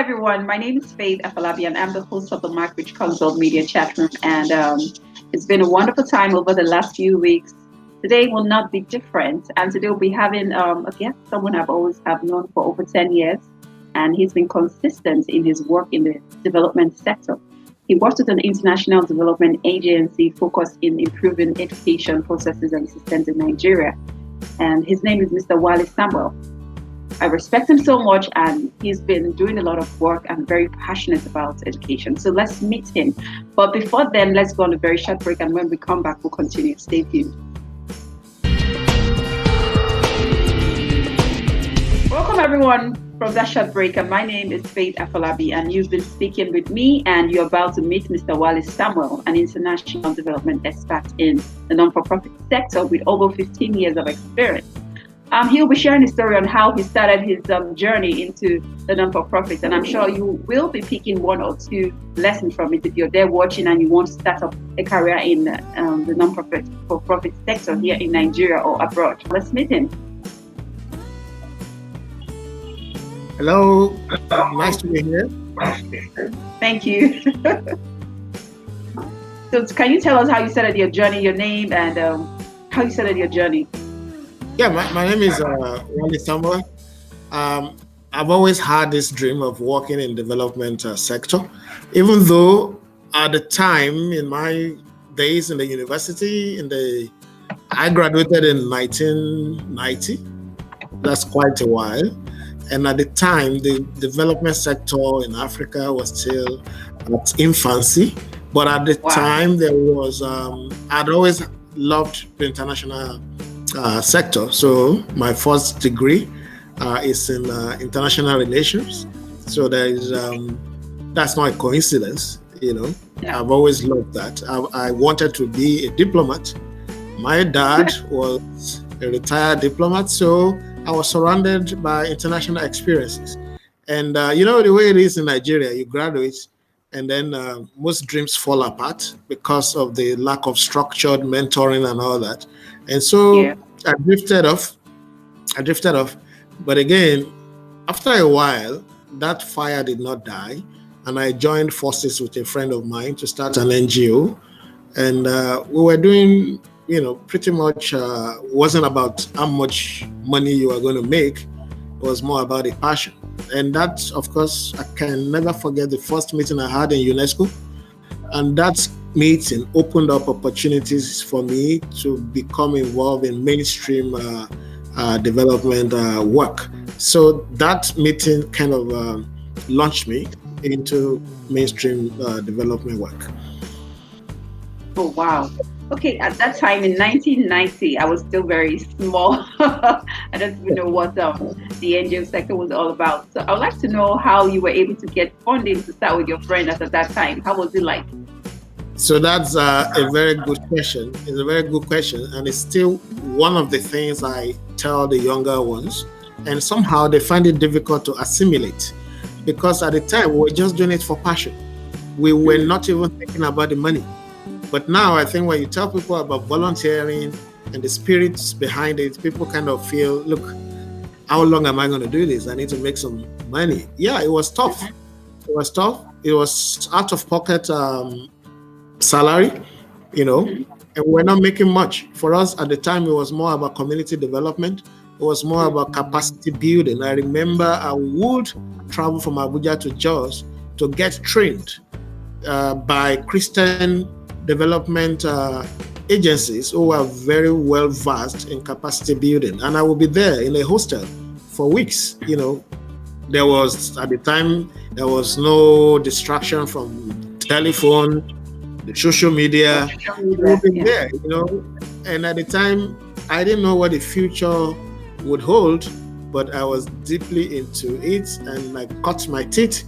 everyone. My name is Faith Afalabi, and I'm the host of the Mark Rich Consult Media Chat Room. And it's been a wonderful time over the last few weeks. Today will not be different. And today we'll be having a guest, someone I've always have known for over 10 years. And he's been consistent in his work in the development sector. He works with an international development agency focused in improving education processes and systems in Nigeria. And his name is Mr. Wale Samuel. I respect him so much, and he's been doing a lot of work and very passionate about education. So let's meet him. But before then, let's go on a very short break, and when we come back, we'll continue. Stay tuned. Welcome, everyone, from that short break. And my name is Faith Afalabi, and you've been speaking with me, and you're about to meet Mr. Wale Samuel, an international development expert in the non-for-profit sector with over 15 years of experience. He'll be sharing his story on how he started his journey into the non-for-profit, and I'm sure you will be picking one or two lessons from it if you're there watching and you want to start up a career in the non-for-profit sector here in Nigeria or abroad. Let's meet him. Hello, nice to be here. Thank you. So can you tell us how you started your journey, your name, and how you started your journey? Yeah, my name is Wale Samuel. I've always had this dream of working in development sector, even though at the time in my days in the university, I graduated in 1990. That's quite a while. And at the time, the development sector in Africa was still at infancy. But at the time, there was, I'd always loved the international sector. So my first degree is in international relations. So there is that's not a coincidence, you know. Yeah. I've always loved that. I wanted to be a diplomat. My dad was a retired diplomat, so I was surrounded by international experiences. And you know the way it is in Nigeria, you graduate and then most dreams fall apart because of the lack of structured mentoring and all that. And so I drifted off. But again, after a while, that fire did not die. And I joined forces with a friend of mine to start an NGO. And we were doing, pretty much wasn't about how much money you are going to make. It was more about a passion. And that, of course, I can never forget the first meeting I had in UNESCO. And that meeting opened up opportunities for me to become involved in mainstream development work. So that meeting kind of launched me into mainstream development work. Oh, wow. Okay, at that time in 1990, I was still very small. I don't even know what the NGO sector was all about. So I would like to know how you were able to get funding to start with your friend at that time. How was it like? So that's a very good question. It's a very good question. And it's still one of the things I tell the younger ones. And somehow they find it difficult to assimilate. Because at the time, we were just doing it for passion. We were not even thinking about the money. But now I think when you tell people about volunteering and the spirits behind it, people kind of feel, look, how long am I going to do this? I need to make some money. Yeah, it was tough. It was out of pocket salary, and we're not making much. For us at the time, it was more about community development. It was more about capacity building. I remember I would travel from Abuja to Jos to get trained by Christian development agencies who are very well versed in capacity building. And I would be there in a hostel for weeks. There was, at the time, there was no distraction from telephone, the social media. We'll be there, And at the time, I didn't know what the future would hold, but I was deeply into it, and I cut my teeth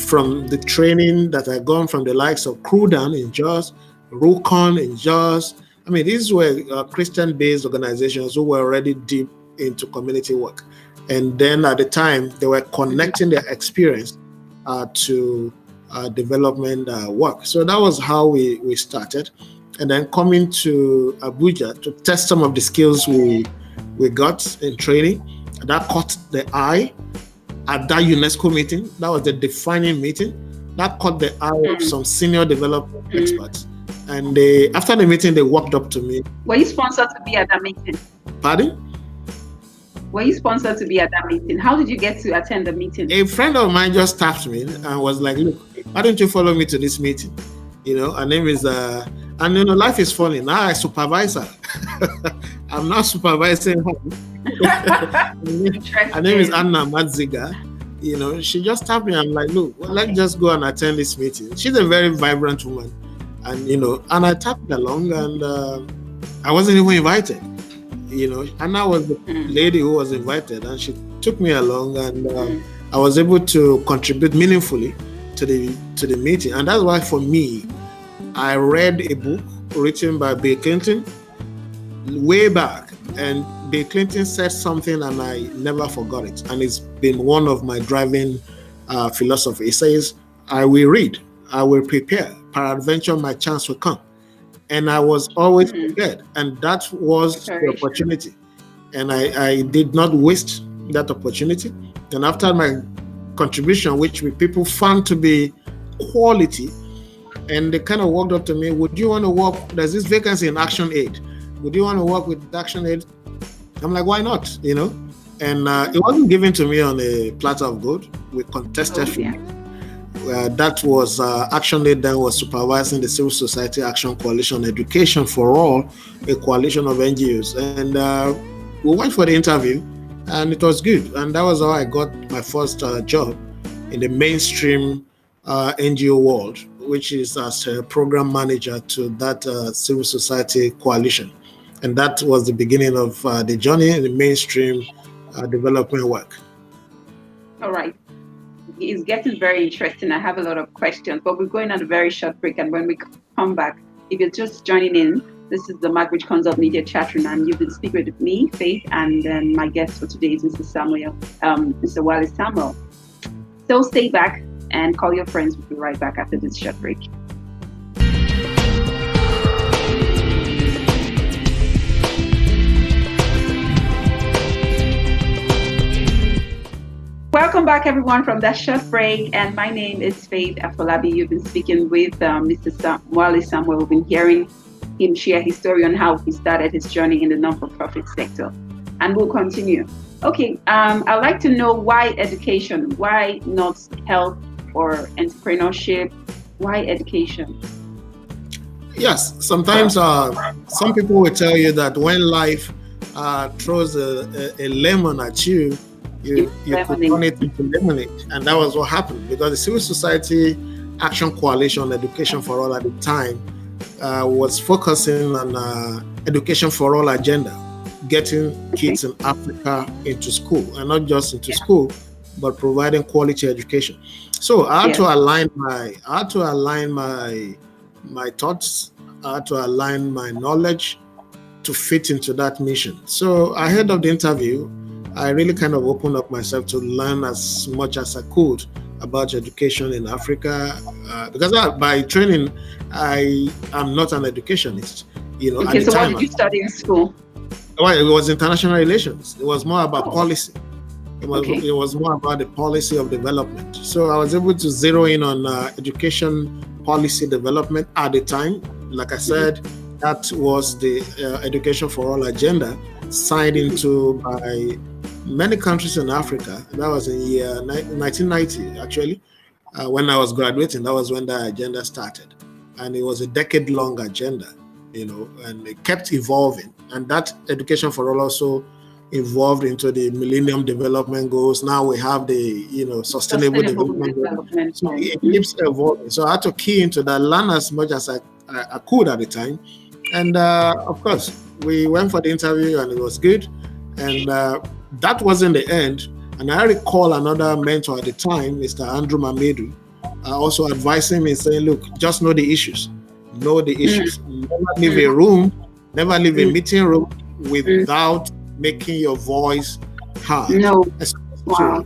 from the training that I got from the likes of Crudan in Jos, Rukon in Jos. I mean, these were Christian-based organizations who were already deep into community work. And then at the time, they were connecting their experience to development work. So that was how we started. And then coming to Abuja to test some of the skills we got in training, that caught the eye. at that UNESCO meeting. That was the defining meeting. That caught the eye of some senior development experts. And after the meeting, they walked up to me. Were you sponsored to be at that meeting? Pardon? Were you sponsored to be at that meeting? How did you get to attend the meeting? A friend of mine just tapped me and was like, look, why don't you follow me to this meeting? Her name is, and life is funny. Now I supervise her. I'm not supervising her. Her name is Anna Madziga. She just tapped me. I'm like, look, let's just go and attend this meeting. She's a very vibrant woman. And I tapped along, and I wasn't even invited. Anna was the lady who was invited, and she took me along, and I was able to contribute meaningfully to the meeting. And that's why, for me, I read a book written by Bill Clinton way back, and Bill Clinton said something, and I never forgot it. And it's been one of my driving philosophy. He says, I will read, I will prepare, peradventure my chance will come. And I was always prepared, and that was the opportunity. And I did not waste that opportunity. And after my contribution, which people found to be quality, and they kind of walked up to me, would you want to work? There's this vacancy in Action Aid. Would you want to work with Action Aid? I'm like, why not? And it wasn't given to me on a platter of gold. We contested for it. That was Action Aid then was supervising the Civil Society Action Coalition Education for All, a coalition of NGOs. And we went for the interview, and it was good. And that was how I got my first job in the mainstream NGO world, which is as a program manager to that Civil Society coalition. And that was the beginning of the journey in the mainstream development work. All right. It's getting very interesting. I have a lot of questions, but we're going on a very short break. And when we come back, if you're just joining in, this is the Margaret Consult Media Chat Room, and you've been speaking with me, Faith, and then my guest for today is Mr. Samuel, Mr. Wale Samuel. So stay back and call your friends. We'll be right back after this short break. Welcome back, everyone, from that short break. And my name is Faith Afolabi. You've been speaking with Mr. Wale Samuel. We've been hearing him share his story on how he started his journey in the non-for-profit sector. And we'll continue. Okay, I'd like to know why education? Why not health or entrepreneurship? Why education? Yes, sometimes some people will tell you that when life throws a lemon at you, you could turn it into lemonade. And that was what happened, because the Civil Society Action Coalition Education for All at the time was focusing on education for all agenda, getting kids in Africa into school, and not just into school, but providing quality education. So I had to align my thoughts, I had to align my knowledge to fit into that mission. So ahead of the interview, I really kind of opened up myself to learn as much as I could about education in Africa, because by training, I am not an educationist. Okay, so what did you study in school? Well, it was international relations. It was more about policy. It was more about the policy of development. So I was able to zero in on education policy development at the time. Like I said, that was the Education for All agenda signed into by many countries in Africa. That was in year 1990, actually, when I was graduating. That was when the agenda started. And it was a decade-long agenda, and it kept evolving. And that Education for All also evolved into the Millennium Development Goals. Now we have the, Sustainable Development Goals. So it keeps evolving. So I had to key into that, learn as much as I could at the time. And of course, we went for the interview, and it was good. And that wasn't the end. And I recall another mentor at the time, Mr. Andrew Mamedu, also advising me, saying, look, just know the issues. Know the issues. Never leave a room, never leave a meeting room without making your voice heard. No. Wow.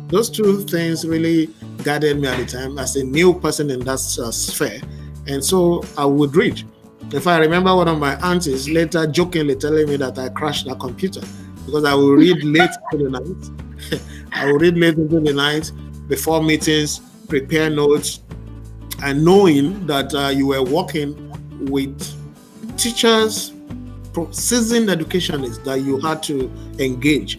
Those two things really guided me at the time as a new person in that sphere. And so I would read. If I remember one of my aunties later jokingly telling me that I crashed that computer. because I will read late into the night. I will read late into the night before meetings, prepare notes, and knowing that you were working with teachers, seasoned educationists that you had to engage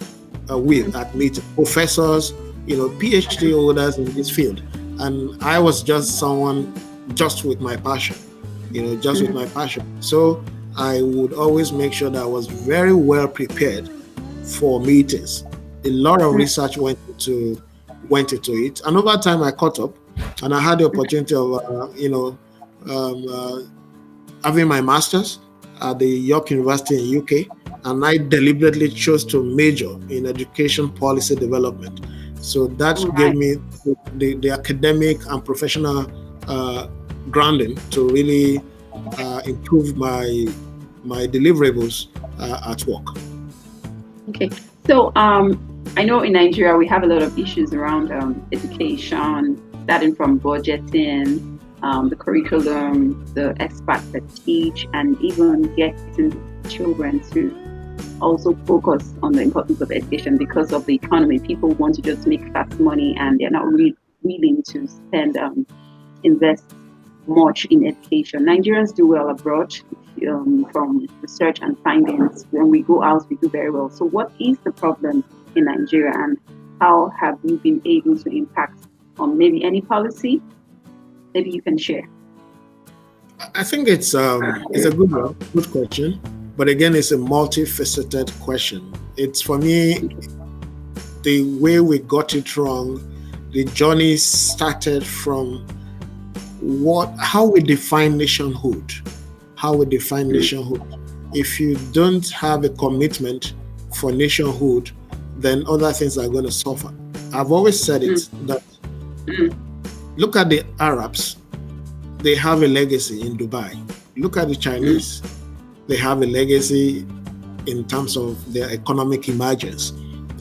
with at meeting, professors, PhD holders in this field. And I was just someone just with my passion, just with my passion. So I would always make sure that I was very well prepared for meetings. A lot of research went into it, and over time I caught up, and I had the opportunity of having my master's at the York University in UK, and I deliberately chose to major in education policy development. So that gave me the academic and professional grounding to really improve my deliverables at work. Okay, so I know in Nigeria we have a lot of issues around education, starting from budgeting, the curriculum, the experts that teach, and even getting children to also focus on the importance of education because of the economy. People want to just make fast money, and they're not really willing to spend, invest much in education. Nigerians do well abroad. From research and findings, when we go out, we do very well. So what is the problem in Nigeria, and how have you been able to impact on maybe any policy? Maybe you can share. I think it's a good question, but again, it's a multifaceted question. It's, for me, the way we got it wrong. The journey started from how we define nationhood. If you don't have a commitment for nationhood, then other things are going to suffer. I've always said it, that look at the Arabs, they have a legacy in Dubai. Look at the Chinese, they have a legacy in terms of their economic emergence.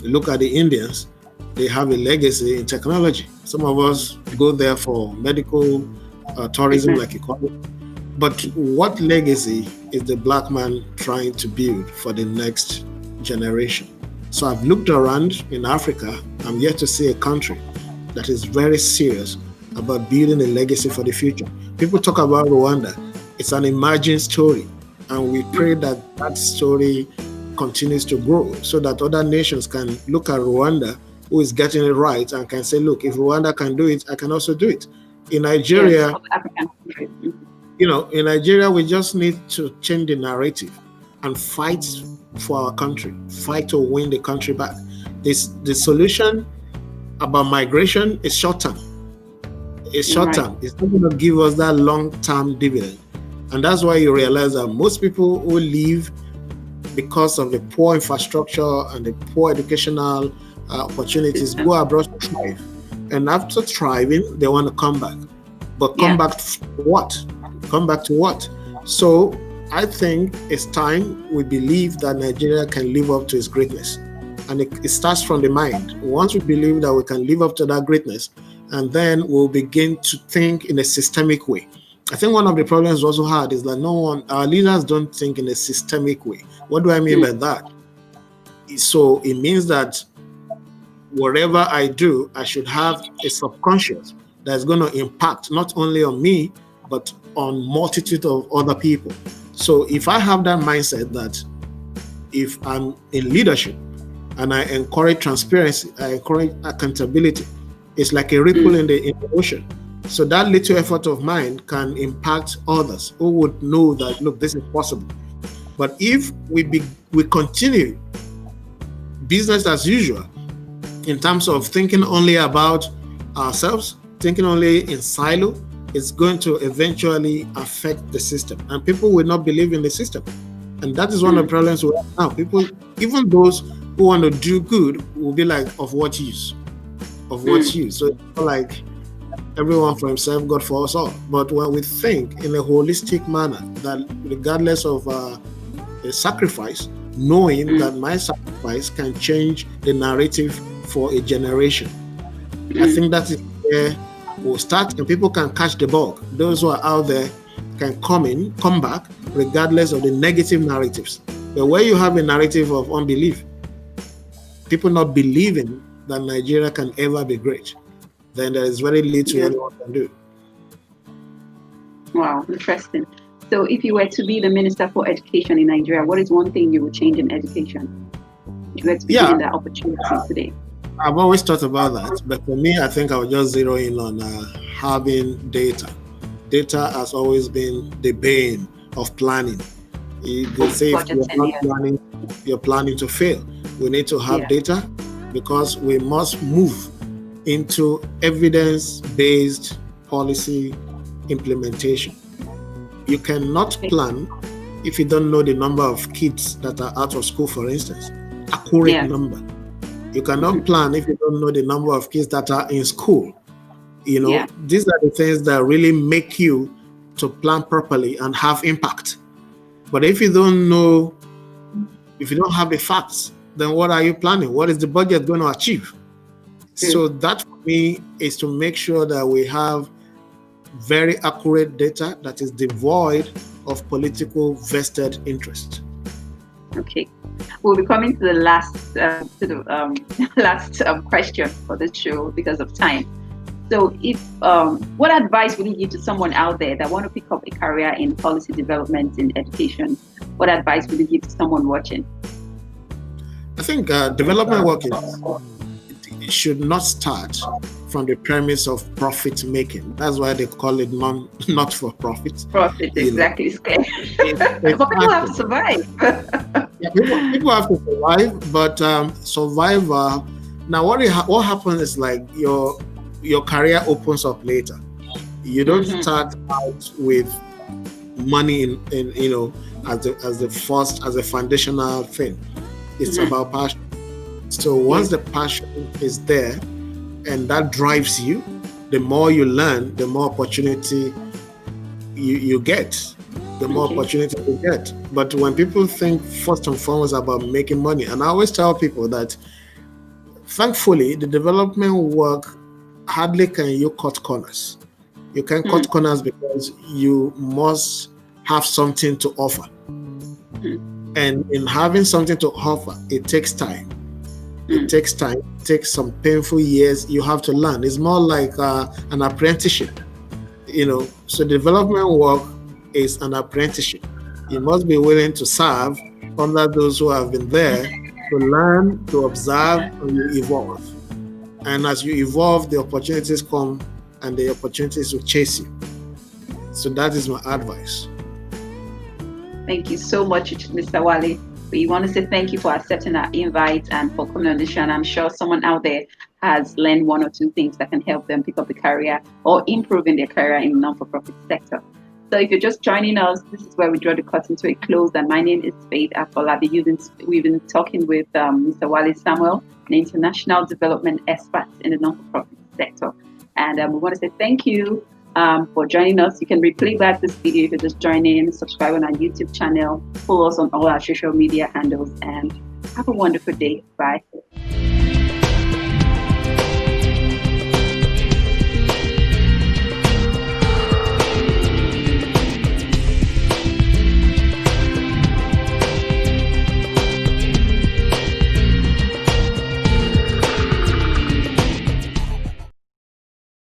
Look at the Indians, they have a legacy in technology. Some of us go there for medical tourism, like you call it. But what legacy is the black man trying to build for the next generation? So I've looked around in Africa. I'm yet to see a country that is very serious about building a legacy for the future. People talk about Rwanda. It's an emerging story. And we pray that that story continues to grow so that other nations can look at Rwanda, who is getting it right, and can say, look, if Rwanda can do it, I can also do it. In Nigeria, in Nigeria, we just need to change the narrative and fight for our country, fight to win the country back. The solution about migration is short-term. It's short-term. It's not going to give us that long-term dividend. And that's why you realize that most people who leave because of the poor infrastructure and the poor educational opportunities go abroad to thrive. And after thriving, they want to come back. But come back to what? Come back to what? So I think it's time we believe that Nigeria can live up to its greatness. And it starts from the mind. Once we believe that we can live up to that greatness, and then we'll begin to think in a systemic way. I think one of the problems we also had is that our leaders don't think in a systemic way. What do I mean by that? So it means that whatever I do, I should have a subconscious that's going to impact not only on me, but on multitude of other people. So if I have that mindset that if I'm in leadership and I encourage transparency, I encourage accountability, it's like a ripple in the ocean. So that little effort of mine can impact others who would know that, look, this is possible. But if we continue business as usual in terms of thinking only about ourselves, thinking only in silo, it's going to eventually affect the system, and people will not believe in the system. And that is one of the problems we have now. People, even those who want to do good, will be like, of what use? Of what use? So it's not like everyone for himself, God for us all. But when we think in a holistic manner, that regardless of a sacrifice, knowing that my sacrifice can change the narrative for a generation, I think that is where we'll start, and people can catch the bug. Those who are out there can come back, regardless of the negative narratives. But where you have a narrative of unbelief, people not believing that Nigeria can ever be great, then there is very little anyone can do. Wow, interesting. So if you were to be the Minister for Education in Nigeria, what is one thing you would change in education? If you were to be given that opportunity today. I've always thought about that, but for me, I think I would just zero in on having data. Data has always been the bane of planning. They say if you're not planning, you're planning to fail. We need to have data because we must move into evidence-based policy implementation. You cannot plan if you don't know the number of kids that are out of school, for instance. Accurate number. You cannot plan if you don't know the number of kids that are in school. You know, these are the things that really make you to plan properly and have impact. But if you don't know, if you don't have the facts, then what are you planning? What is the budget going to achieve? So that for me is to make sure that we have very accurate data that is devoid of political vested interest. Okay, we'll be coming to the last question for this show because of time. So, if what advice would you give to someone out there that want to pick up a career in policy development in education? What advice would you give to someone watching? I think development work it should not start from the premise of profit making. That's why they call it not for profit. Profit, exactly. But people have to survive. People have to survive, but survivor. Now, what happens is like your career opens up later. You don't start out with money in you know as a foundational thing. It's about passion. So once the passion is there and that drives you, the more you learn, the more opportunity you get. The more opportunity you get. But when people think first and foremost about making money, and I always tell people that thankfully the development work hardly can you cut corners. You can cut corners because you must have something to offer. And in having something to offer, it takes time. It takes time. It takes some painful years. You have to learn. It's more like an apprenticeship, you know. So development work is an apprenticeship. You must be willing to serve under those who have been there to learn, to observe, and you evolve. And as you evolve, the opportunities come, and the opportunities will chase you. So that is my advice. Thank you so much, Mr. Wale. We want to say thank you for accepting our invite and for coming on the show. And I'm sure someone out there has learned one or two things that can help them pick up a career or improve in their career in the non-for-profit sector. So if you're just joining us, this is where we draw the curtain to a close. And my name is Faith Afolabi. We've been talking with Mr. Wale Samuel, an international development expert in the non-for-profit sector. And we want to say thank you for joining us. You can replay back this video if you're just joining, subscribe on our YouTube channel, follow us on all our social media handles, and have a wonderful day. Bye.